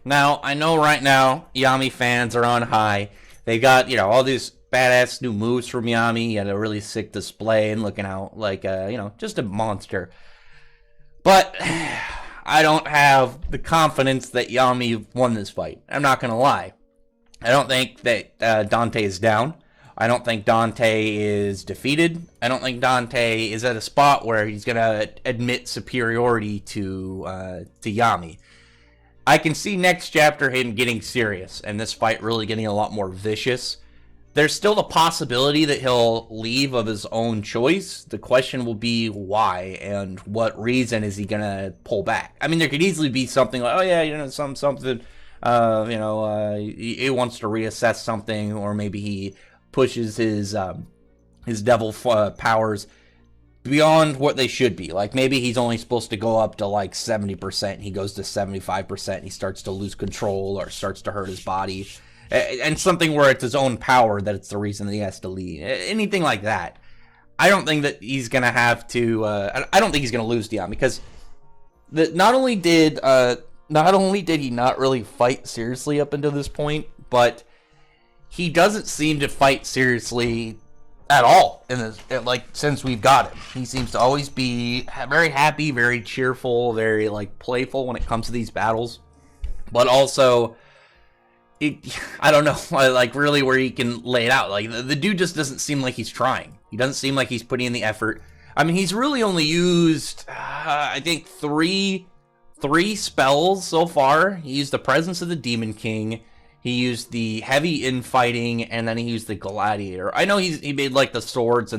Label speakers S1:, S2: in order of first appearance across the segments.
S1: Now, I know right now, Yami fans are on high. They got, all these badass new moves from Yami. He had a really sick display and looking out like, just a monster. But I don't have the confidence that Yami won this fight. I'm not going to lie. I don't think that Dante is down. I don't think Dante is defeated. I don't think Dante is at a spot where he's going to admit superiority to Yami. I can see next chapter him getting serious and this fight really getting a lot more vicious. There's still the possibility that he'll leave of his own choice. The question will be why and what reason is he gonna pull back. I mean, there could easily be something like, oh yeah, something, he wants to reassess something, or maybe he pushes his devil powers beyond what they should be. Like maybe he's only supposed to go up to like 70%. He goes to 75%. He starts to lose control or starts to hurt his body. And something where it's his own power that it's the reason that he has to leave. Anything like that. I don't think that he's going to have to... I don't think he's going to lose Dion, because not only did he not really fight seriously up until this point, but he doesn't seem to fight seriously at all since we've got him. He seems to always be very happy, very cheerful, very playful when it comes to these battles, but also I don't know, really where he can lay it out. The dude just doesn't seem like he's trying. He doesn't seem like he's putting in the effort. I mean, he's really only used I think three spells so far. He used the Presence of the Demon King, he used the heavy infighting, and then he used the Gladiator. I know he made the swords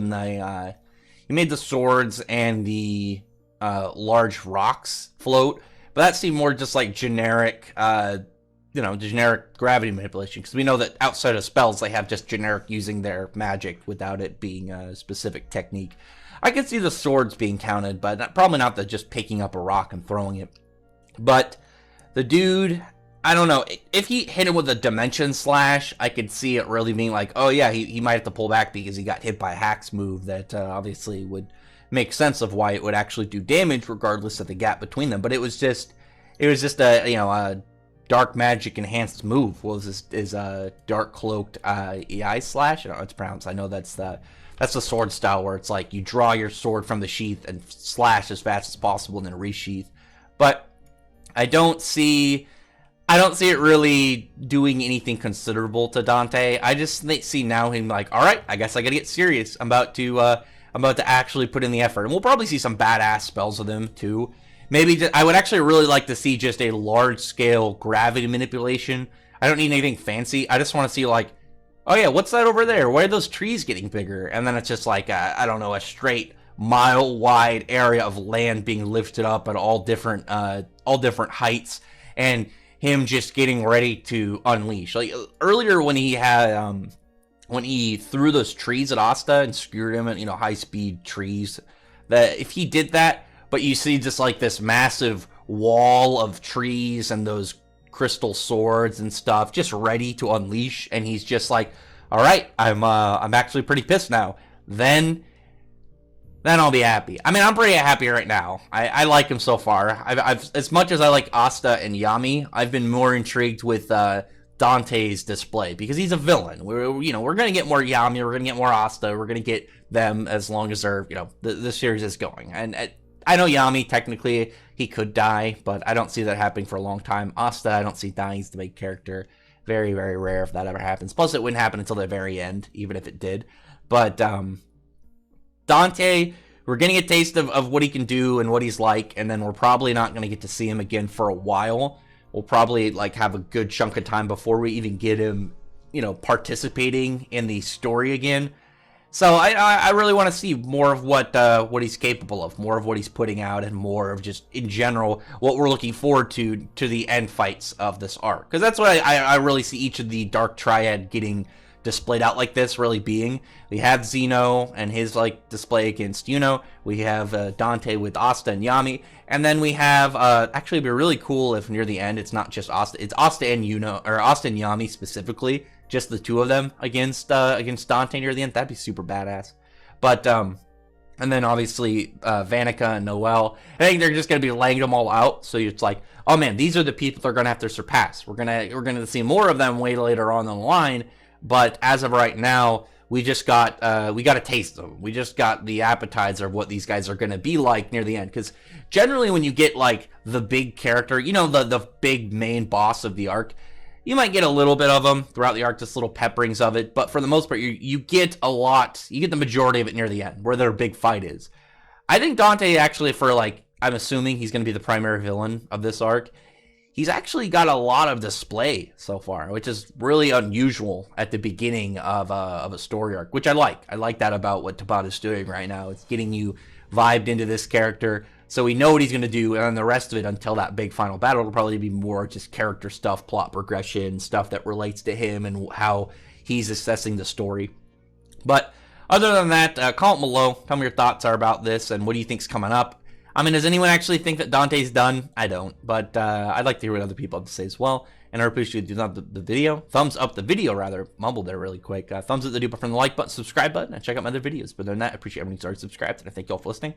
S1: and the large rocks float, but that seemed more just generic, generic gravity manipulation. Because we know that outside of spells, they have just generic using their magic without it being a specific technique. I could see the swords being counted, but probably not the just picking up a rock and throwing it. But the dude, I don't know. If he hit him with a Dimension Slash, I could see it really being oh yeah, he might have to pull back because he got hit by a Hack's move that obviously would make sense of why it would actually do damage regardless of the gap between them. But it was just a dark magic enhanced move. What was this? Dark cloaked EI slash? I don't know how it's pronounced. I know that's the sword style where it's you draw your sword from the sheath and slash as fast as possible and then resheath. But I don't see it really doing anything considerable to Dante. I just see now him all right, I guess I gotta get serious. I'm about to actually put in the effort. And we'll probably see some badass spells with him too. Maybe I would actually really like to see just a large-scale gravity manipulation. I don't need anything fancy. I just want to see oh yeah, what's that over there? Why are those trees getting bigger? And then it's just I don't know, a straight mile-wide area of land being lifted up at all different heights, and him just getting ready to unleash. Earlier when he had when he threw those trees at Asta and skewered him at high-speed trees, that if he did that, but you see just this massive wall of trees and those crystal swords and stuff just ready to unleash, and he's just all right, I'm actually pretty pissed now, then I'll be happy. I mean, I'm pretty happy right now. I like him so far. I've as much as I like Asta and Yami, I've been more intrigued with Dante's display because he's a villain. We're gonna get more Yami, we're gonna get more Asta, we're gonna get them as long as they're the series is going. And I know Yami technically he could die, but I don't see that happening for a long time. Asta, I don't see dying. He's the main character. Very, very rare if that ever happens. Plus, it wouldn't happen until the very end, even if it did. But Dante, we're getting a taste of what he can do and what he's like, and then we're probably not going to get to see him again for a while. We'll probably have a good chunk of time before we even get him, participating in the story again. So I really want to see more of what he's capable of, more of what he's putting out, and more of just in general what we're looking forward to the end fights of this arc. Because that's what I really see each of the Dark Triad getting displayed out like this, really being. We have Zeno and his display against Yuno. We have Dante with Asta and Yami, and then we have actually it'd be really cool if near the end it's not just Asta, it's Asta and Yuno, or Asta and Yami specifically, just the two of them against Dante near the end. That'd be super badass. But And then obviously Vanica and Noelle. I think they're just going to be laying them all out. So it's like, oh man, these are the people they're going to have to surpass. We're gonna see more of them way later on the line. But as of right now, we just got a taste of them. We just got the appetizer of what these guys are going to be like near the end. Because generally, when you get like the big character, you know, the big main boss of the arc, you might get a little bit of them throughout the arc, just little pepperings of it. But for the most part, you get a lot. You get the majority of it near the end, where their big fight is. I think Dante actually, for like, I'm assuming he's going to be the primary villain of this arc. He's actually got a lot of display so far, which is really unusual at the beginning of a story arc, which I like. I like that about what Tabata's doing right now. It's getting you vibed into this character, so we know what he's going to do, and then the rest of it until that big final battle will probably be more just character stuff, plot progression, stuff that relates to him and how he's assessing the story. But other than that, comment below. Tell me your thoughts are about this and what do you think's coming up. I mean, does anyone actually think that Dante's done? I don't, but I'd like to hear what other people have to say as well. And I appreciate you thumbs up the video. Thumbs up the video, rather. Mumbled there really quick. Thumbs up the video from the like button, subscribe button, and check out my other videos. But other than that, I appreciate everyone who's already subscribed, and I thank you all for listening.